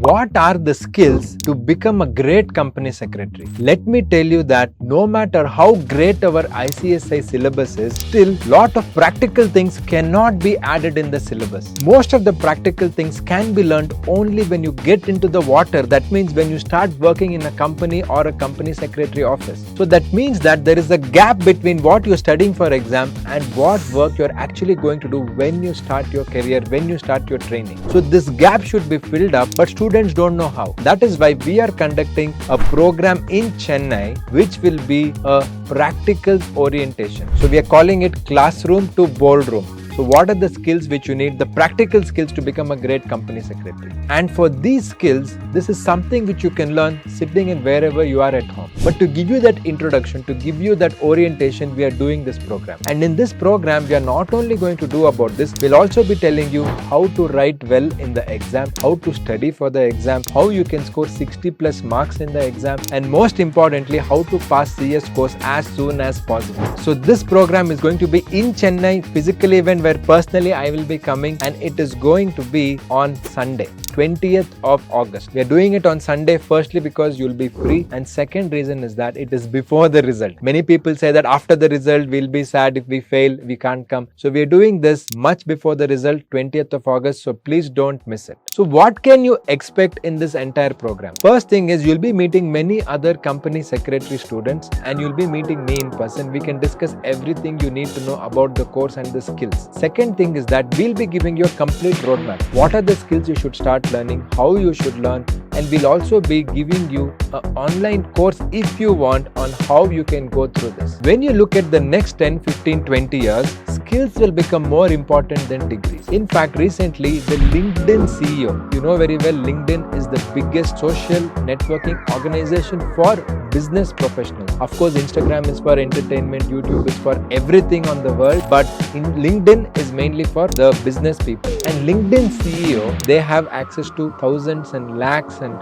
What are the skills to become a great company secretary? Let me tell you that no matter how great our ICSI syllabus is, still lot of practical things cannot be added in the syllabus. Most of the practical things can be learned only when you get into the water. That means when you start working in a company or a company secretary office. So that means that there is a gap between what you're studying for exam and what work you're actually going to do when you start your career, when you start your training. So this gap should be filled up, but students don't know how. That is why we are conducting a program in Chennai which will be a practical orientation. So we are calling it Classroom to Boardroom. So what are the skills which you need? The practical skills to become a great company secretary. And for these skills, this is something which you can learn sitting in wherever you are at home. But to give you that introduction, to give you that orientation, we are doing this program. And in this program, we are not only going to do about this, we'll also be telling you how to write well in the exam, how to study for the exam, how you can score 60 plus marks in the exam, and most importantly, how to pass CS course as soon as possible. So this program is going to be in Chennai, physical event where personally I will be coming, and it is going to be on Sunday, 20th of August. We are doing it on Sunday firstly because you'll be free, and second reason is that it is before the result. Many people say that after the result we'll be sad if we fail, we can't come. So we are doing this much before the result, 20th of August, so please don't miss it. So what can you expect in this entire program? First thing is you'll be meeting many other company secretary students and you'll be meeting me in person. We can discuss everything you need to know about the course and the skills. Second thing is that we'll be giving you a complete roadmap. What are the skills you should start learning, how you should learn, and we'll also be giving you an online course if you want on how you can go through this. When you look at the next 10, 15, 20 years, skills will become more important than degrees. In fact, recently the LinkedIn CEO, you know very well, LinkedIn is the biggest social networking organization for business professionals. Of course, Instagram is for entertainment, YouTube is for everything on the world, but in LinkedIn is mainly for the business people. And LinkedIn CEO, they have access to thousands and lakhs and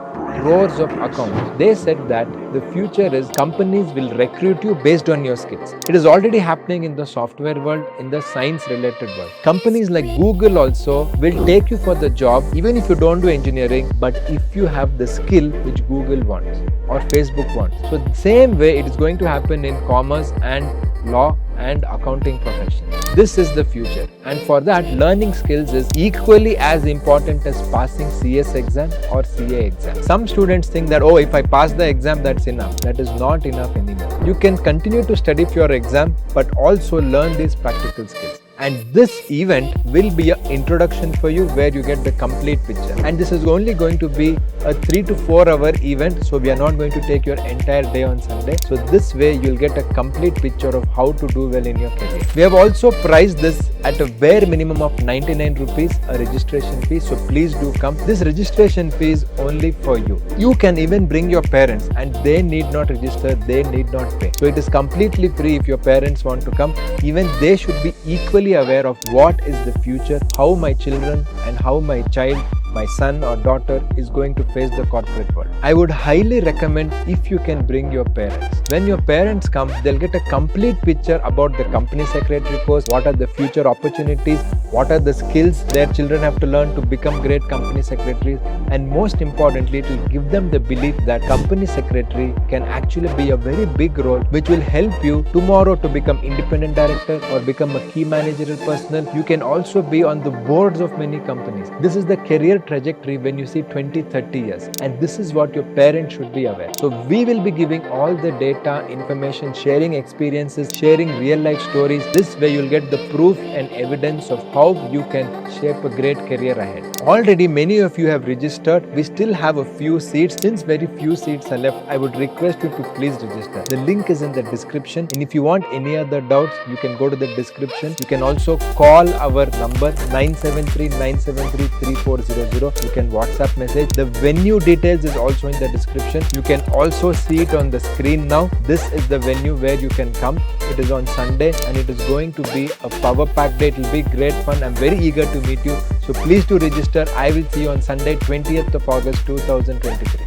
crores of accounts. They said that the future is companies will recruit you based on your skills. It is already happening in the software world, in the science related world. Companies like Google also will take you for the job even if you don't do engineering, but if you have the skill which Google wants or Facebook wants. So the same way it is going to happen in commerce and law and accounting profession. This is the future, and for that learning skills is equally as important as passing CS exam or CA exam. Some students think that, oh, if I pass the exam, that's enough. That is not enough anymore. You can continue to study for your exam but also learn these practical skills. And this event will be an introduction for you where you get the complete picture. And this is only going to be a 3 to 4 hour event. So we are not going to take your entire day on Sunday. So this way you'll get a complete picture of how to do well in your career. We have also priced this at a bare minimum of 99 rupees, a registration fee. So please do come. This registration fee is only for you. You can even bring your parents and they need not register, they need not pay. So it is completely free if your parents want to come. Even they should be equally aware of what is the future, how my children and how my child, my son or daughter is going to face the corporate world. I would highly recommend if you can bring your parents. When your parents come, they'll get a complete picture about the company secretary course, what are the future opportunities, what are the skills their children have to learn to become great company secretaries, and most importantly, it will give them the belief that company secretary can actually be a very big role which will help you tomorrow to become independent director or become a key managerial personnel. You can also be on the boards of many companies. This is the career trajectory when you see 20-30 years, and this is what your parents should be aware. So we will be giving all the data, information, sharing experiences, sharing real life stories. This way you'll get the proof and evidence of how you can shape a great career ahead. Already many of you have registered. We still have a few seats. Since very few seats are left, I would request you to please register. The link is in the description, and if you want any other doubts, you can go to the description. You can also call our number 973-973-3400. You can WhatsApp message. The venue details is also in the description. You can also see it on the screen now. This is the venue where you can come. It is on Sunday and it is going to be a power packed day. It will be great fun. I'm very eager to meet you. So please do register. I will see you on Sunday, 20th of August 2023.